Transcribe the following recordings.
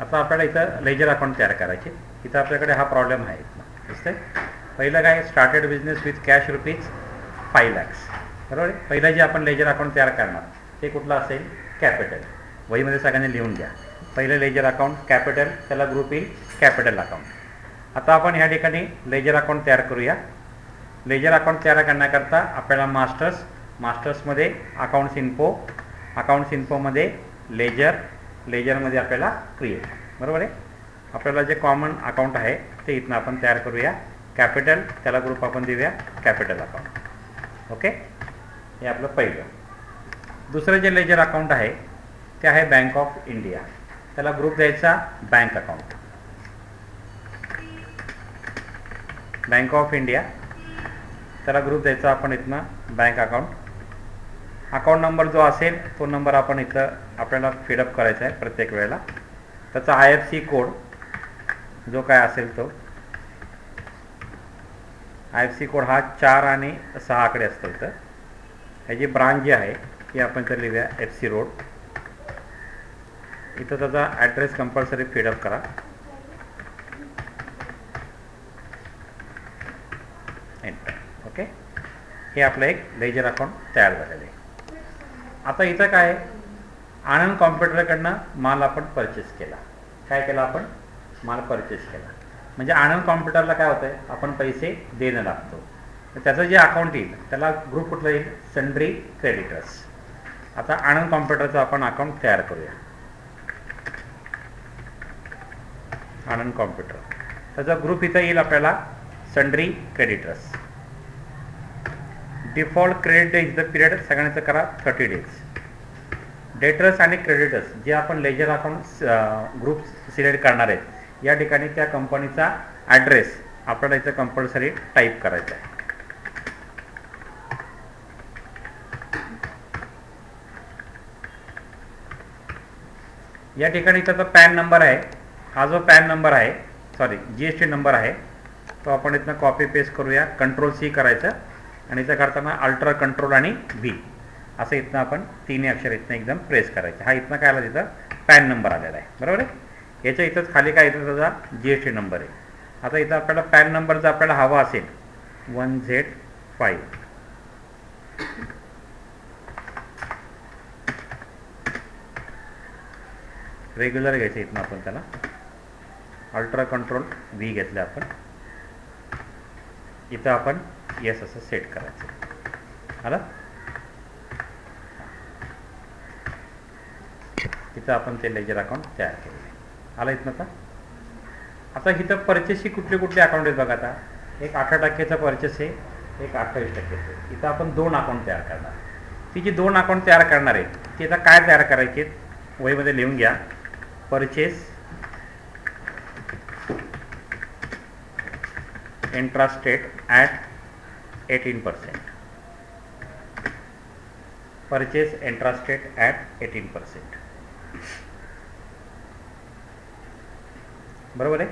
आता आपल्याला इथं लेजर अकाउंट तयार करायचे. इथं आपल्याकडे हा प्रॉब्लेम आहे. दिसतंय पहिलं काय, started business with cash ₹5 lakhs. बरोबर आहे. पहिलं जे आपण लेजर अकाउंट तयार करणार ते कुठलं असेल, कॅपिटल. वहीमध्ये सगळ्यांनी लिहून घ्या. पहिलं लेजर अकाउंट कॅपिटल, त्याला ग्रुप येईल कॅपिटल अकाउंट. आता आपण ह्या ठिकाणी लेजर अकाउंट तयार करूया. लेजर अकाउंट तयार करण्याकरता आपल्याला मास्टर्समध्ये अकाउंट्स इन्फोमध्ये लेजरमध्ये आपल्याला क्रिएट. बरोबर आहे. आपल्याला जे कॉमन अकाउंट आहे ते इथनं आपण तयार करूया. कॅपिटल, त्याला ग्रुप आपण देऊया कॅपिटल अकाउंट. ओके, हे आपलं पहिलं. दुसरं जे लेजर अकाउंट आहे ते आहे बँक ऑफ इंडिया, त्याला ग्रुप द्यायचा bank account. Bank of India, त्याला ग्रुप द्यायचा आपण इथनं बँक अकाउंट. अकाउंट नंबर जो असेल तो नंबर आपण इथं आपल्याला फिडअप करायचा आहे प्रत्येक वेळेला. त्याचा IFSC कोड जो काय असेल तो IFSC कोड हा 4 आणि 6 आकडे असतो. इथं ह्याची ब्रांच जी आहे ती आपण तर लिहूया FC रोड. इथं त्याचा ॲड्रेस कंपल्सरी फिडअप करा. एंटर. ओके, हे आपलं एक लेजर अकाउंट तयार झालेलं आहे. आता इथं काय आहे, आनंद कॉम्प्युटरकडनं माल आपण परचेस केला. काय केला आपण, माल परचेस केला. म्हणजे आनंद कॉम्प्युटरला काय होतं आहे, आपण पैसे देणं लागतो. तर त्याचं जे अकाउंट येईल त्याला ग्रुप कुठलं येईल, सन्ड्री क्रेडिटर्स. आता आनंद कॉम्प्युटरचं आपण अकाउंट तयार करूया. आनंद कॉम्प्युटर, त्याचा ग्रुप इथं येईल आपल्याला sundry creditors. Default credit day is the period सगळ्यांचं करा 30 days. डेटर्स आणि क्रेडिटर्स जे आपण लेजर अकाउंट ग्रुप सिलेक्ट करणार आहेत या ठिकाणी त्या कंपनीचा ॲड्रेस आपल्याला इथं कंपल्सरी टाईप करायचा आहे. या ठिकाणी त्याचा पॅन नंबर आहे. हा जो पॅन नंबर आहे, GST नंबर आहे तो आपण इथनं कॉपी पेस्ट करूया. Ctrl+C करायचं आणि इथं करताना अल्टर कंट्रोल आणि V असं इथनं आपण 3 अक्षर इथनं एकदम प्रेस करायचे. हा इथनं काय आला, तिथं पॅन नंबर आलेला आहे. बरोबर आहे. याच्या इथंच खाली काय इथं त्याचा GST नंबर आहे. आता इथं आपल्याला पॅन नंबर जर आपल्याला हवा असेल 1Z5 रेग्युलर घ्यायचं. इथनं आपण त्याला अल्ट्रा कंट्रोल V घेतलं आपण. इथं आपण येस असं सेट करायचं. आलं, इथं आपण ते लेजर अकाउंट तयार केलं. आलं इथनं का. आता इथं परचेसची कुठले अकाउंट आहेत बघा. आता एक 18% परचेस आहे, एक 28% आहे. इथं आपण 2 अकाउंट तयार करणार. ती जी 2 अकाउंट तयार करणार आहे ती आता काय तयार करायची, वहीमध्ये लिहून घ्या. Purchase intrastate at 18%. Purchase intrastate at 18%. बरोबर आहे.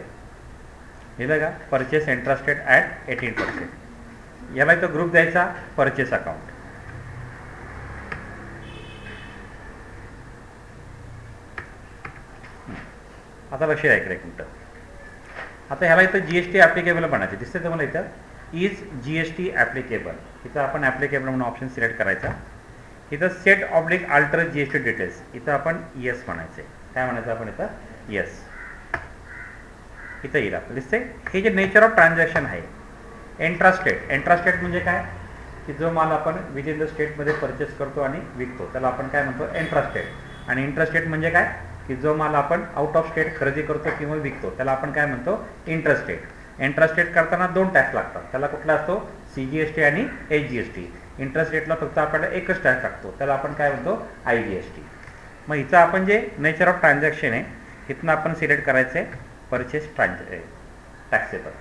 लिहिलं का, परचेस इंट्रास्टेट ॲट 18%. याला इथं ग्रुप द्यायचा परचेस अकाउंट. आता लक्ष द्या इकडे एक मिनटं. आता ह्याला इथं GST ॲप्लिकेबल बनायचे दिसते तुम्हाला. इथं इज GST ॲप्लिकेबल. इथं आपण ॲप्लिकेबल म्हणून ऑप्शन सिलेक्ट करायचा. इथं set oblique alter GST details इथं आपण येस म्हणायचे. काय म्हणायचं आपण इथं, येस. इथं येईल आपलं दिसते. हे जे नेचर ऑफ ट्रान्झॅक्शन आहे इंट्रास्टेट म्हणजे काय, की जो माल आपण विदिन द स्टेटमध्ये परचेस करतो आणि विकतो त्याला आपण काय म्हणतो, इंट्रास्टेट. आणि इंट्रास्टेट म्हणजे काय, की जो माल आपण आउट ऑफ स्टेट खरेदी करतो किंवा विकतो त्याला आपण काय म्हणतो, इंट्रास्टेट. इंट्रास्टेट करताना 2 टॅक्स लागतात. त्याला कुठला असतो, CGST आणि HGST. इंट्रास्टेटला फक्त आपल्याला एकच टॅक्स लागतो, त्याला आपण काय म्हणतो, IGST. मग इथं आपण जे नेचर ऑफ ट्रान्झॅक्शन आहे इथनं आपण सिलेक्ट करायचं आहे परचेस टॅक्सेबल.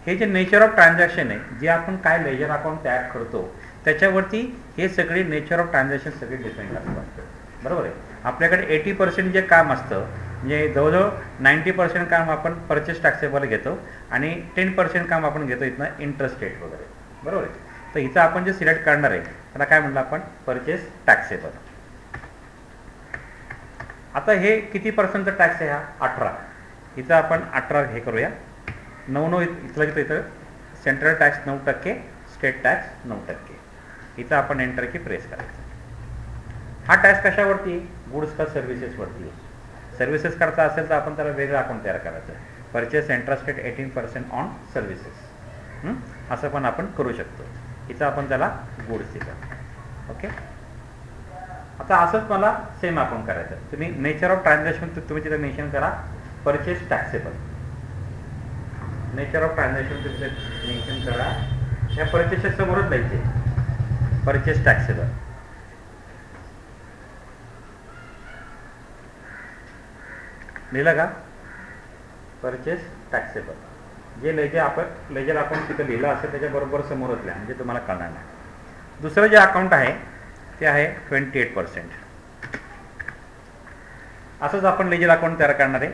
हे जे नेचर ऑफ ट्रान्झॅक्शन आहे जे आपण काय लेजर अकाउंट तयार करतो त्याच्यावरती हे सगळे नेचर ऑफ ट्रान्झॅक्शन सगळे डिपेंड असतात. बरोबर आहे. आपल्याकडे 80% जे काम असतं म्हणजे जवळजवळ 90% काम आपण परचेस टॅक्सेबल घेतो आणि 10% काम आपण घेतो इथनं इंट्रास्टेट वगैरे. बरोबर आहे. तर इथं आपण जे सिलेक्ट करणार आहे त्याला काय म्हणलं आपण, परचेस टॅक्सेबल. आता हे किती पर्सेंटचा टॅक्स आहे हा 18. इथं आपण 18 हे करूया. 9 इथं सेंट्रल टॅक्स 9%, स्टेट टॅक्स 9%. इथं आपण एंटर की प्रेस करायचं. हा टॅक्स कशावरती? गुड्स का सर्व्हिसेसवरती. सर्व्हिसेस करता असेल तर आपण त्याला वेगळं अकाउंट तयार करायचं. परचेस इंटरेस्टेड 18% ऑन सर्व्हिसेस, असं पण आपण करू शकतो. इथं आपण त्याला गुड्स दिलं. ओके. आता असंच मला सेम अकाउंट करायचं. तुम्ही नेचर ऑफ ट्रान्झॅक्शन तुम्ही तिथं मेन्शन करा, purchase taxable. Nature of transaction तुम्ही मेन्शन करा. ह्या परचेसेस समोरच द्यायचे, परचेस टॅक्सेबल. लिहिलं का? Purchase taxable. जे लेजर अकाउंट तिथं लिहिलं असेल त्याच्याबरोबर समोरच लिहा, म्हणजे तुम्हाला कळणार नाही. दुसरं जे अकाउंट आहे ते आहे 28%. असंच आपण लेजर अकाउंट तयार करणार आहे.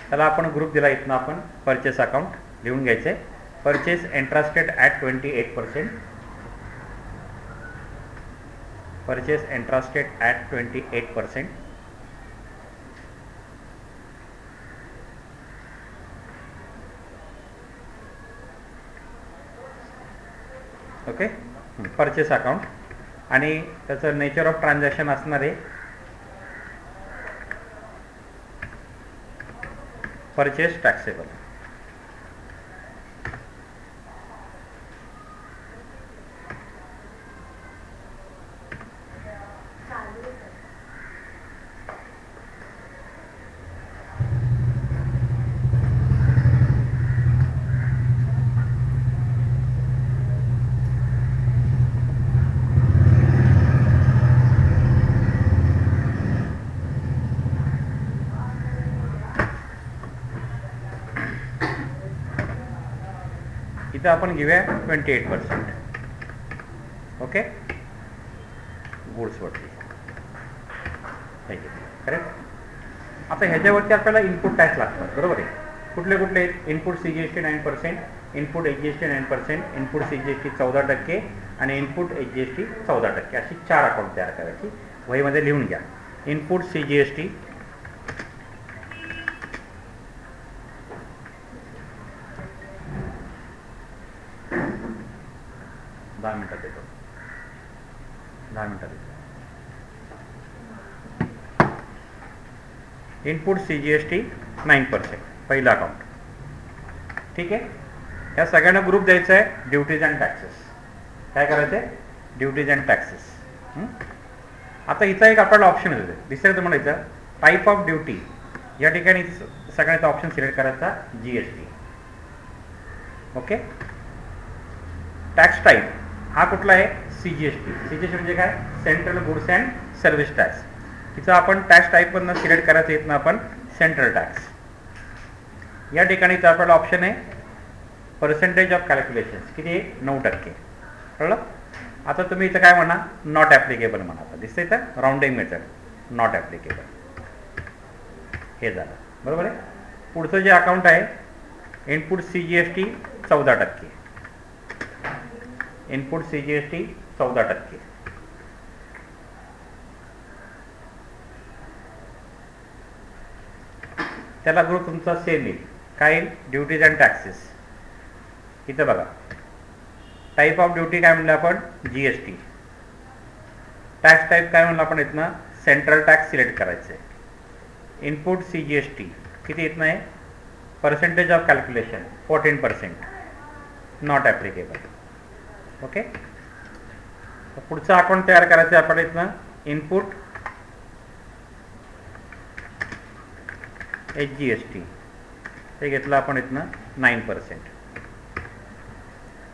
त्याला आपण ग्रुप दिला. इथनं आपण परचेस अकाउंट लिहून घ्यायचं आहे. Purchase interested at 28%. Purchase interested at 28%. Okay. Purchase account आणि त्याचं नेचर ऑफ ट्रान्झॅक्शन असणार आहे परचेस टॅक्सेबल. इथं आपण घेऊया 28%. ओके. गुड्सवरती हे करेक्ट. आता ह्याच्यावरती आपल्याला इनपुट टॅक्स लागतात, बरोबर आहे. कुठले कुठले? Input CGST 9%, input HGST 9%, input CGST 14% आणि इनपुट HGST 14%. अशी 4 अकाउंट तयार करायची. वहीमध्ये लिहून घ्या. इनपुट CGST, दहा मिनिटात येतो. इनपुट CGST 9%, पहिला अकाउंट. ठीक आहे. या सगळ्यांना ग्रुप द्यायचा आहे ड्युटीज अँड टॅक्सेस. काय करायचं आहे? Duties and taxes. आता इथं एक आपल्याला ऑप्शन येतो, दिसेल तुम्हाला इथं टाईप ऑफ ड्युटी. या ठिकाणी सगळ्याचा ऑप्शन सिलेक्ट करायचा GST. ओके. टॅक्स टाईप हा कुठला आहे? CGST म्हणजे काय? Central goods and service tax. तिथं आपण टॅक्स टाईपमधनं सिलेक्ट करायचं. इथनं आपण सेंट्रल टॅक्स. या ठिकाणी तर आपल्याला ऑप्शन आहे पर्सेंटेज ऑफ कॅल्क्युलेशन. किती आहे? 9%. कळलं? आता तुम्ही इथं काय म्हणा? नॉट ॲप्लिकेबल म्हणा. आता दिसतं इथं राऊंडिंग मेथड, नॉट ॲप्लिकेबल. हे झालं, बरोबर आहे. पुढचं जे अकाउंट आहे इनपुट CGST 14%. Input CGST 14%. त्याला ग्रुप तुमचा सेम येईल. काय येईल? Duties and taxes. इथं बघा टाईप ऑफ ड्युटी काय म्हणलं आपण? GST. टॅक्स टाईप काय म्हणलं आपण? इथनं सेंट्रल टॅक्स सिलेक्ट करायचं आहे. इनपुट CGST किती इथनं आहे? Percentage of calculation 14%, not applicable. Okay. पुढचं अकाउंट तयार करायचं आहे आपल्याला. इथनं इनपुट HGST हे घेतलं आपण इथनं 9%.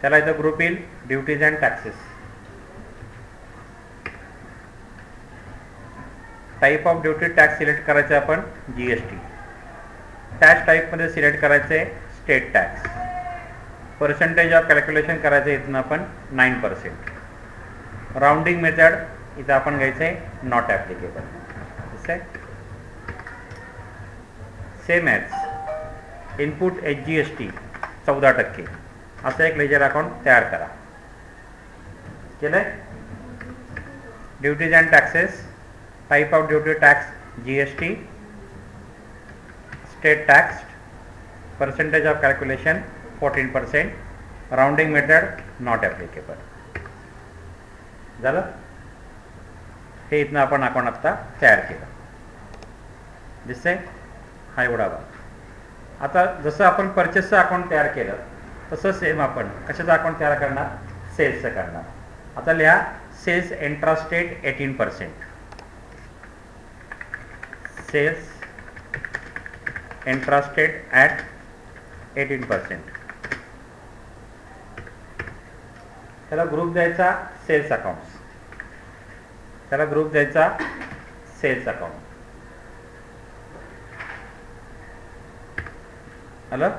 त्याला इथं ग्रुप येईल duties and taxes. Type of duty tax select करायचं आहे आपण GST. टॅक्स टाईपमध्ये सिलेक्ट करायचं आहे state tax. Percentage of calculation करायचं आहे इथनं आपण 9%. राऊंडिंग मेथड इथं आपण घ्यायचं आहे नॉट ॲप्लिकेबल. दिसतंय? Same as input HGST 14%. असं एक लेजर अकाउंट तयार करा. केलं आहे? Duties and taxes, type of duty tax GST, state tax, percentage of calculation 14%, rounding method not applicable. झालं. हे इथनं आपण अकाउंट आत्ता तयार केलं. दिसतंय हा एवढा भाग. आता जसं आपण परचेसचं अकाउंट तयार केलं तसं सेम आपण कशाचं अकाउंट तयार करणार, सेल्सचं करणार. आता लिहा sales intrastate 18%, sales intrastate at 18%. त्याला ग्रुप द्यायचा सेल्स अकाउंट्स, त्याला ग्रुप द्यायचा सेल्स अकाउंट. आलं.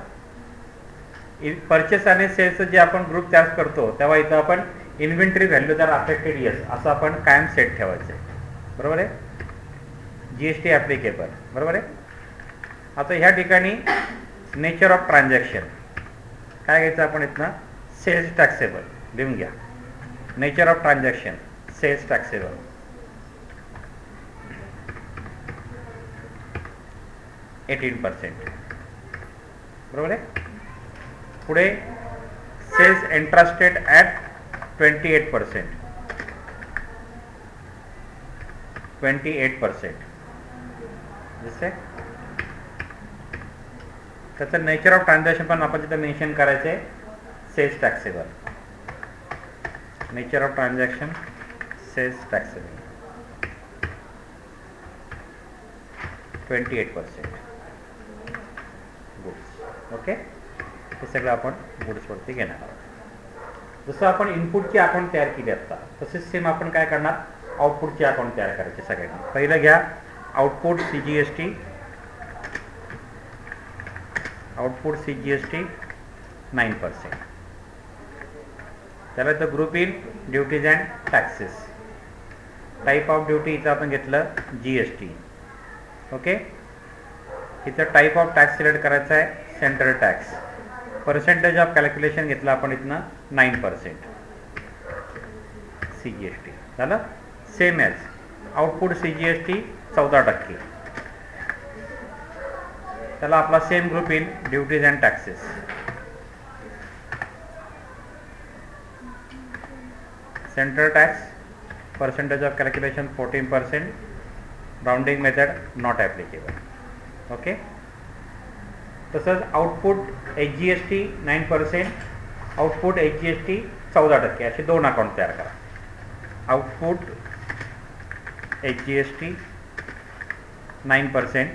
परचेस आणि सेल्सचं जे आपण ग्रुप तयार करतो तेव्हा इथं आपण इन्व्हेंटरी व्हॅल्यू जर अफेक्टेड येस असं आपण कायम सेट ठेवायचं आहे. बरोबर आहे. GST applicable. बरोबर आहे. आता ह्या ठिकाणी नेचर ऑफ ट्रान्झॅक्शन काय घ्यायचं आपण इथनं, सेल्स टॅक्सेबल लिहून घ्या. Nature of transaction sales taxable. %18. बरोबर आहे. पुढे सेल्स इंट्रास्टेट ॲट 28%, 28%. दिसतंय. त्याचं नेचर ऑफ ट्रान्झॅक्शन पण आपण तिथं मेन्शन करायचं आहे, sales taxable. Nature of transaction sales taxable 28% goods. Okay. हे सगळं आपण गुड्सवरती घेणार आहोत. जसं आपण इनपुटची अकाउंट तयार केली आता तसेच सेम आपण काय करणार, आउटपुटची अकाउंट तयार करायचे सगळ्यांनी. पहिलं घ्या आउटपुट CGST, आउटपुट CGST 9%. त्याला तर group in duties and taxes. Type of duty इथं आपण घेतलं GST. ओके. इथं टाईप ऑफ टॅक्स सिलेक्ट करायचा आहे central tax. Percentage of calculation घेतलं आपण इथनं 9% CGST. झालं. Same as output CGST 14%. त्याला आपला same group in duties and taxes. Central tax percentage of calculation 14%, rounding method not applicable. Okay. तसंच आउटपुट HGST 9%, आउटपुट HGST 14%, असे दोन अकाउंट तयार करा. Output HGST 9%,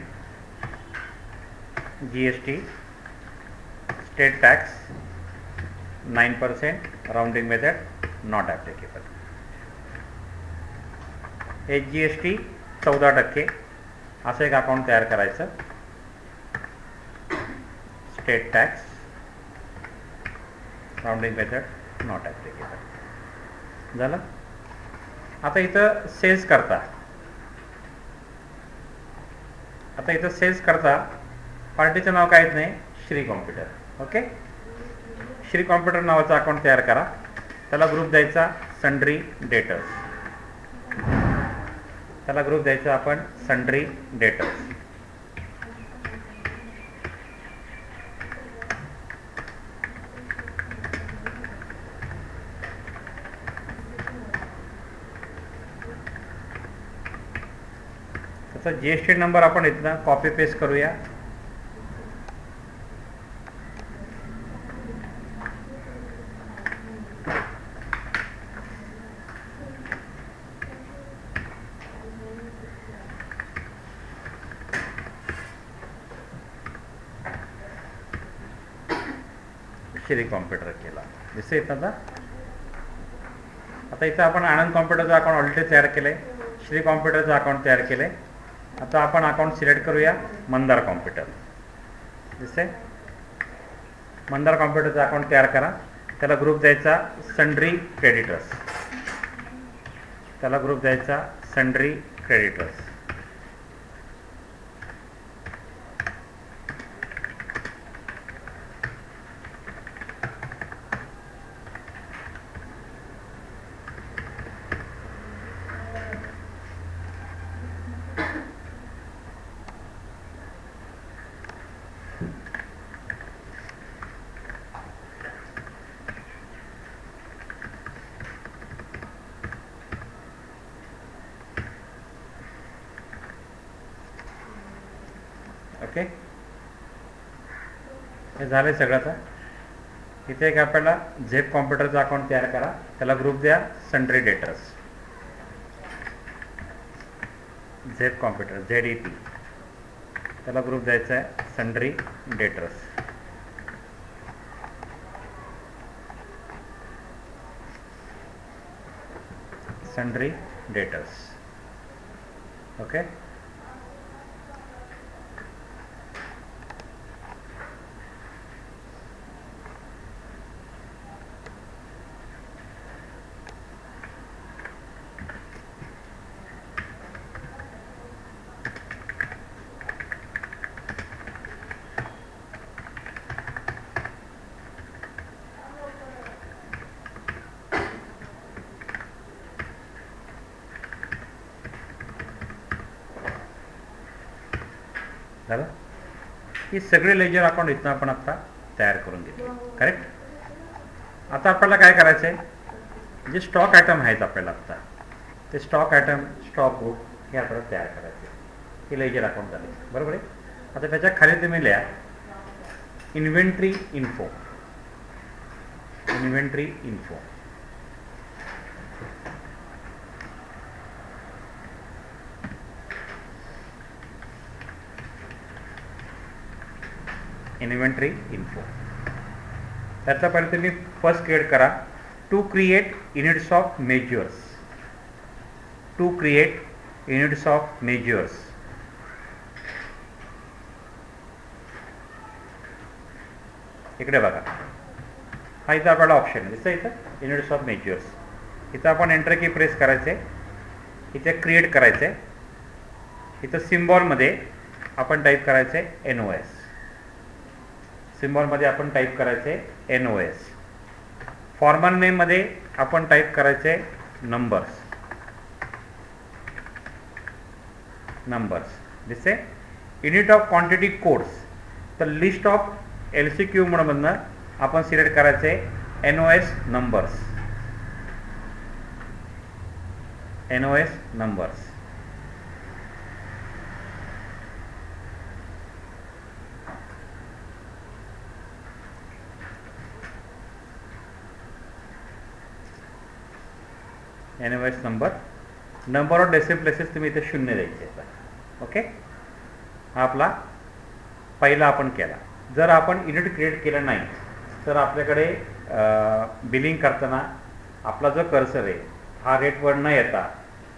GST state tax 9%, rounding method not applicable. HGST 14% असं एक account तयार करायचं. State tax rounding method not applicable. झालं. आता इथं सेल्स करता, आता इथं सेल्स करता पार्टीचं नाव काहीच नाही, Shri computer. Okay. Shri computer नावाचं अकाउंट तयार करा. त्याला ग्रुप द्यायचा सन्ड्री डेटर्स. त्याला ग्रुप द्यायचा आपण सन्ड्री डेटर्स. त्याचा GST नंबर आपण इथनं कॉपी पेस्ट करूया. श्री कॉम्प्युटर केला. दिसतंय इथं. आता इथं आपण आनंद कॉम्प्युटरचं अकाउंट ऑलरेडी तयार केलं आहे, श्री कॉम्प्युटरचं अकाउंट तयार केलं आहे. आता आपण अकाउंट सिलेक्ट करूया मंदार कॉम्प्युटर. दिसतंय. मंदार कॉम्प्युटरचं अकाउंट तयार करा. त्याला ग्रुप द्यायचा सन्ड्री क्रेडिटर्स. त्याला ग्रुप द्यायचा सन्ड्री क्रेडिटर्स. ओके, हे झालं सगळं. आता इथे एक आपल्याला झेप कॉम्प्युटरचा अकाउंट तयार करा, त्याला ग्रुप द्या सन्ड्री डेटर्स. झेप कॉम्प्युटर ZEP, त्याला ग्रुप द्यायचा आहे sundry debtors. Sundry debtors. Okay, झालं. ही सगळे लेजर अकाउंट इथनं आपण आता तयार करून घेतले. करेक्ट. आता आपल्याला काय करायचं आहे, जे स्टॉक आयटम आहेत आपल्याला आता, ते स्टॉक आयटम, स्टॉक ग्रुप हे आपल्याला तयार करायचे. हे लेजर अकाउंट झाले, बरोबर आहे. आता त्याच्या खाली तुम्ही लिहा inventory info. Inventory info. Inventory info. त्याचा पहिले तुम्ही फर्स्ट क्रिएट करा to create units of measures. To create units of measures. इकडे बघा, हा इथं आपल्याला ऑप्शन दिसतं इथं युनिट्स ऑफ मेजर्स. इथं आपण एंटर की प्रेस करायचे, इथे क्रिएट करायचे. इथं सिम्बॉलमध्ये आपण टाईप करायचे NOS. सिम्बॉलमध्ये आपण टाईप करायचे NOS. फॉर्मल नेममध्ये आपण टाईप करायचे नंबर्स. नंबर्स दिसते. युनिट ऑफ क्वांटिटी कोड्स, तर लिस्ट ऑफ LCQ मधनं आपण सिलेक्ट करायचे NOS numbers. NOS numbers. NOS number. Number of decimal places तुम्ही इथे 0 द्यायचे. ओके, हा आपला पहिला आपण केला. जर आपण युनिट क्रिएट केलं नाही तर आपल्याकडे बिलिंग करताना आपला जो कर्सर आहे हा रेटवर न येता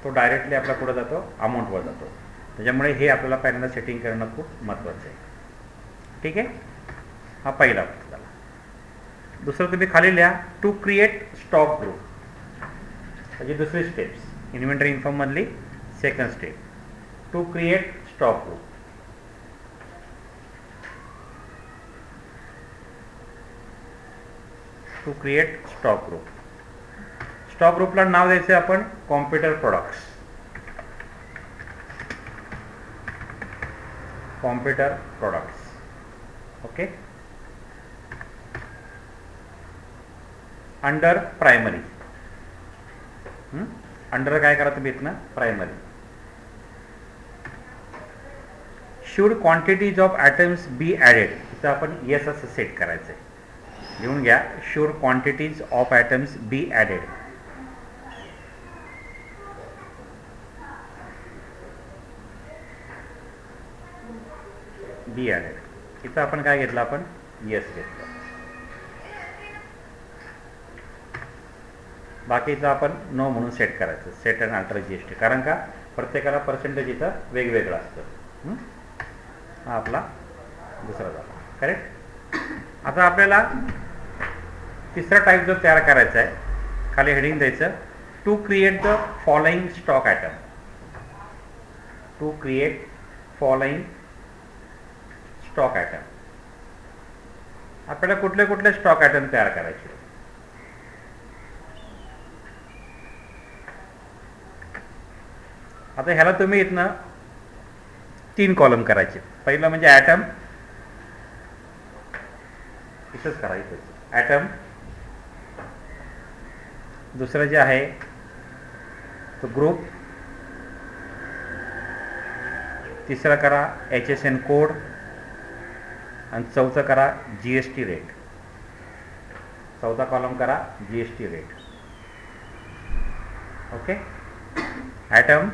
तो डायरेक्टली आपला पुढे जातो, अमाऊंटवर जातो. त्याच्यामुळे हे आपल्याला पहिल्यांदा सेटिंग करणं खूप महत्त्वाचं आहे. ठीक आहे, हा पहिला झाला. दुसरं तुम्ही खाली लिहा टू क्रिएट स्टॉक ग्रुप. म्हणजे दुसरी स्टेप्स इन्व्हेंटरी इन्फॉर्म मधली second step, to create stock group. To create stock group. Stock ग्रुपला नाव द्यायचं आपण computer products. Computer products. Okay, under primary. Under काय करा तुम्ही इथनं primary. Should quantities of items be added, इथं आपण येस असं सेट करायचं आहे. लिहून घ्या, should quantities of items be added. Be added. इथं आपण काय घेतलं, आपण येस घेतलं. बाकीचं आपण नो म्हणून सेट करायचं. Set and alter GST. कारण का प्रत्येकाला पर्सेंटेज इथं वेगवेगळं असतं. हा आपला दुसरा झाला. करेक्ट. आता आपल्याला तिसरा टाईप जो तयार करायचा आहे, खाली हेडिंग द्यायचं to create the following stock item. To create following stock item. आपल्याला कुठले कुठले स्टॉक आयटम तयार करायचे. आता ह्याला तुम्ही इथनं 3 कॉलम करायचे. पहिलं म्हणजे ॲटम, इथंच करायचं ॲटम. दुसरं जे आहे तो ग्रुप. तिसरा करा HSN कोड. आणि चौथं करा GST रेट. चौथा कॉलम करा GST rate. Okay. Item,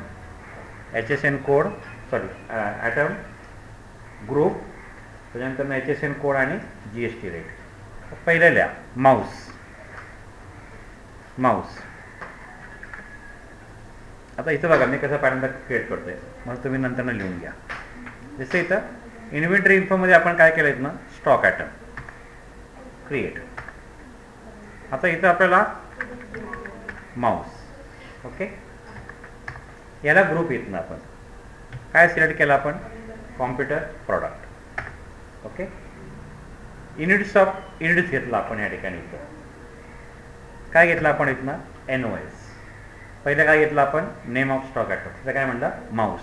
HSN code, sorry item, group, त्याच्यानंतर HSN कोड आणि GST रेट. पहिलं लिहा माऊस. माऊस. आता इथं बघा मी कसं पॅटर्न क्रिएट करतोय, मग तुम्ही नंतर लिहून घ्या. जसं इथं इन्व्हेंटरी इन्फोमध्ये आपण काय केलं इथनं स्टॉक ॲटम क्रिएट. आता इथं आपल्याला माऊस. ओके. याला ग्रुप इथनं आपण काय सिलेक्ट केलं आपण कॉम्प्युटर प्रॉडक्ट. ओके. युनिट्स घेतला आपण या ठिकाणी. इथं काय घेतलं आपण इथनं NOS. पहिलं काय घेतलं आपण नेम ऑफ स्टॉक ॲटम. त्याचं काय म्हणलं माऊस.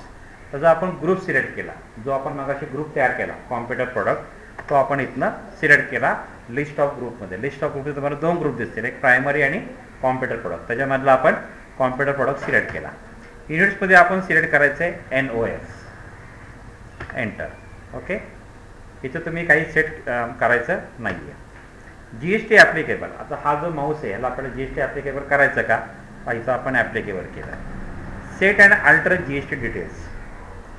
त्याचा आपण ग्रुप सिलेक्ट केला, जो आपण मगाशी ग्रुप तयार केला कॉम्प्युटर प्रॉडक्ट, तो आपण इथनं सिलेक्ट केला लिस्ट ऑफ ग्रुपमध्ये. लिस्ट ऑफ ग्रुपमध्ये तुम्हाला 2 ग्रुप दिसतील, एक प्रायमरी आणि कॉम्प्युटर प्रॉडक्ट. त्याच्यामधला आपण कॉम्प्युटर प्रॉडक्ट सिलेक्ट केला. युनिट्समध्ये आपण सिलेक्ट करायचं आहे NOS. एंटर. ओके. इथं तुम्ही काही सेट करायचं नाही आहे. GST applicable. आता हा जो माऊस आहे ह्याला आपल्याला GST ॲप्लिकेबल करायचं का, इथं आपण ॲप्लिकेबल केलं. Set and alter GST details.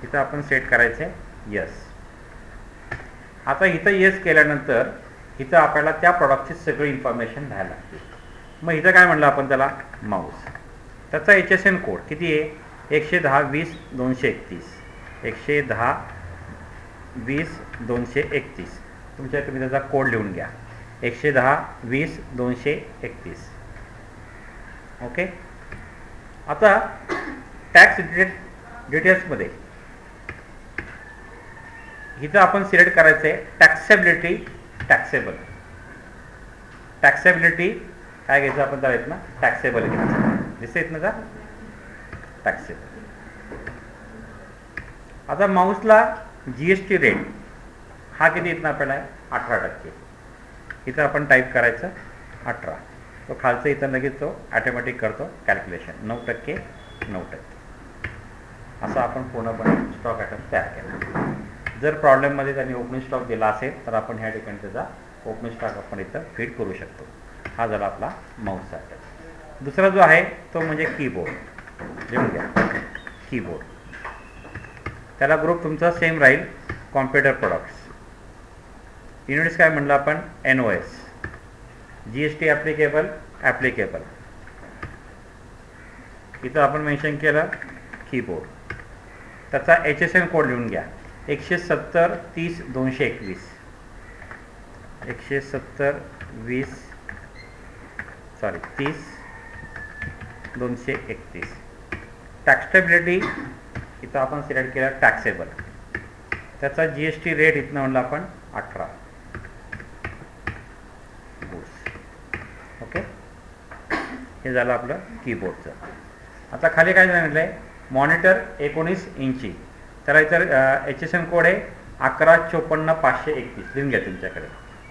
इथं आपण सेट करायचं आहे यस. आता इथं येस केल्यानंतर इथं आपल्याला त्या प्रॉडक्टची सगळी इन्फॉर्मेशन द्यायला लागते. मग इथं काय म्हणलं आपण त्याला माऊस. त्याचा HSN कोड किती आहे 110-20-231. 110-20-231. तुम्ही त्याचा कोड लिहून घ्या 110-20-231. ओके. आता टॅक्स डिटेल्समध्ये इथं आपण सिलेक्ट करायचं आहे टॅक्सेबिलिटी. टॅक्सेबल. टॅक्सेबिलिटी काय घ्यायचं आपण त्याला ना टॅक्सेबल घ्यायचं. दिसतं येत ना का टॅक्सेबल. आता माऊसला GST रेट हा किती येत ना आपल्याला 18%. इथं आपण टाईप करायचं 18. तो खालचं इथं लगेच तो ॲटोमॅटिक करतो कॅल्क्युलेशन 9%, 9%. असं आपण पूर्णपणे स्टॉक ॲटम तयार केला. जर प्रॉब्लेममध्ये त्यांनी ओपनिंग स्टॉक दिला असेल तर आपण ह्या ठिकाणी त्याचा ओपनिंग स्टॉक आपण इथं फिट करू शकतो. हा झाला आपला माऊस ॲटम. दुसरा जो आहे तो म्हणजे कीबोर्ड. लिहून घ्या कीबोर्ड. त्याला ग्रुप तुमचा सेम राहील कॉम्प्युटर प्रोडक्ट्स. युनिट्स काय म्हणलं आपण NOS. GST applicable. इथं आपण मेन्शन केलं कीबोर्ड. त्याचा HSN कोड लिहून घ्या 170-30-221. 170-30-231. टॅक्सेबिलिटी इथं आपण सिलेक्ट केलं टॅक्सेबल. त्याचा GST रेट इथनं म्हणलं आपण 18. ओके. हे झालं आपलं कीबोर्डचं. आता खाली काय सांगितलं आहे मॉनिटर 19 इंची. त्याला इतर HSN कोड आहे 11-54-531. लिहून घ्या तुमच्याकडे.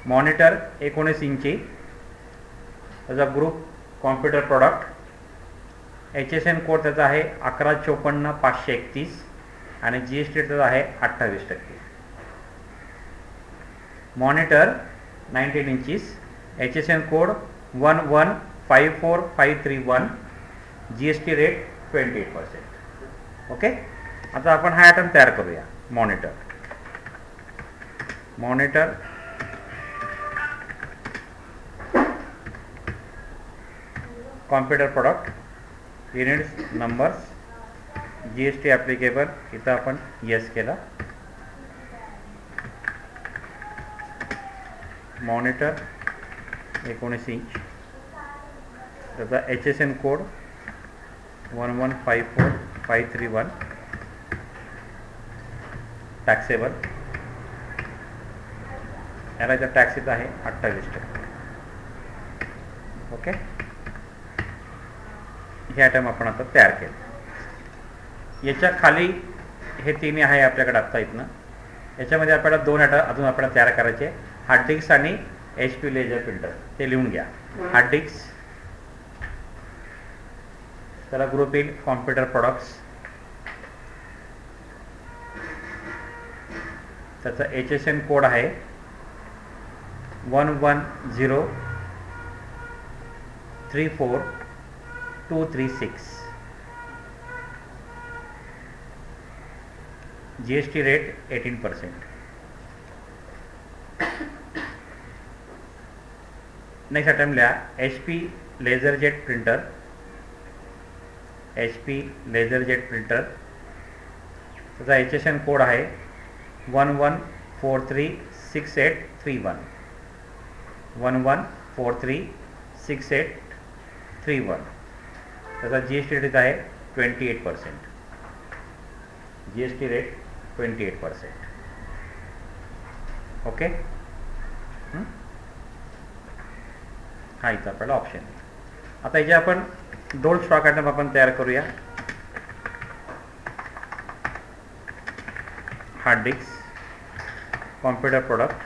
मॉनिटर 19 इंची. त्याचा group computer product. HSN code त्याचा आहे 11-54-531 आणि GST त्याचा आहे 28%. Monitor 19 inches. HSN code 1154531. GST rate 28%. Okay. आता आपण हा ॲटम तयार करूया. Monitor computer product. Units numbers GST applicable. इथं आपण येस केला. Monitor 19 inch. त्याचा HSN कोड 1154531. टॅक्सेबल. याला इथं टॅक्स इथं आहे 28%. ओके. हे आयटम आपण आता तयार केलं. याच्या खाली हे तिन्ही आहे आपल्याकडे आत्ता इथनं. याच्यामध्ये आपल्याला 2 आयटम अजून आपल्याला तयार करायचे. हार्ड डिस्क आणि HP लेजर प्रिंटर. ते लिहून घ्या. हार्ड डिस्क त्याला ग्रुप येईल कॉम्प्युटर प्रॉडक्ट्स. त्याचा HSN कोड आहे 11034236. GST rate 18%. नेक्स्ट आयटम लिहा HP laserjet printer. HP laserjet printer त्याचा HSN कोड आहे 11436831. 11436831. त्याचा GST रेट आहे 28%. GST rate 28%. ओके. हा इथं आपल्याला ऑप्शन आहे. आता याचे आपण 2 स्टॉक आयटम आपण तयार करूया. Hard disk, computer product.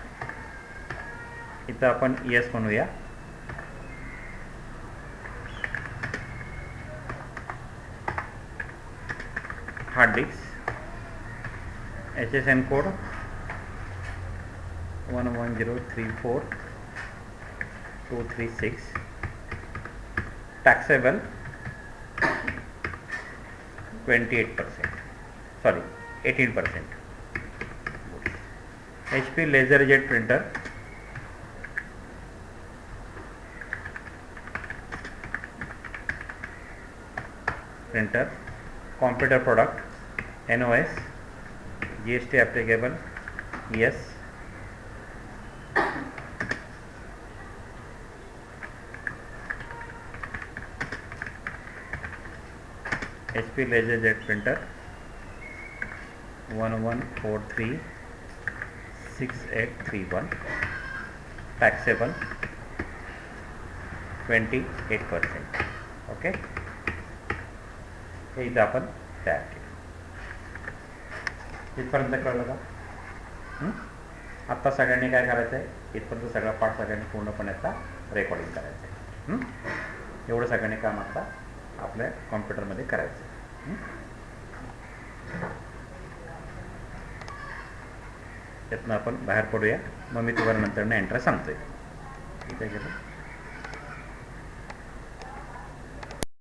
इथं आपण येस म्हणूया. Hard disk, HSN code 11034236. Taxable 28%, sorry 18%. HP laserjet printer. Computer product NOS. GST applicable yes. HP LaserJet printer 11436831. Taxable 28%. Okay. हे इथं आपण तयार केलं. इथपर्यंत कळलं का? आत्ता सगळ्यांनी काय करायचं आहे, इथपर्यंत सगळा पाठ सगळ्यांनी पूर्णपणे आता रेकॉर्डिंग करायचं आहे. एवढं सगळ्यांनी काम आता आपल्या कॉम्प्युटरमध्ये करायचं आहे. त्यातनं आपण बाहेर पडूया. मग मी तुम्हाला नंतर एंट्रा सांगतोय. ठीक आहे.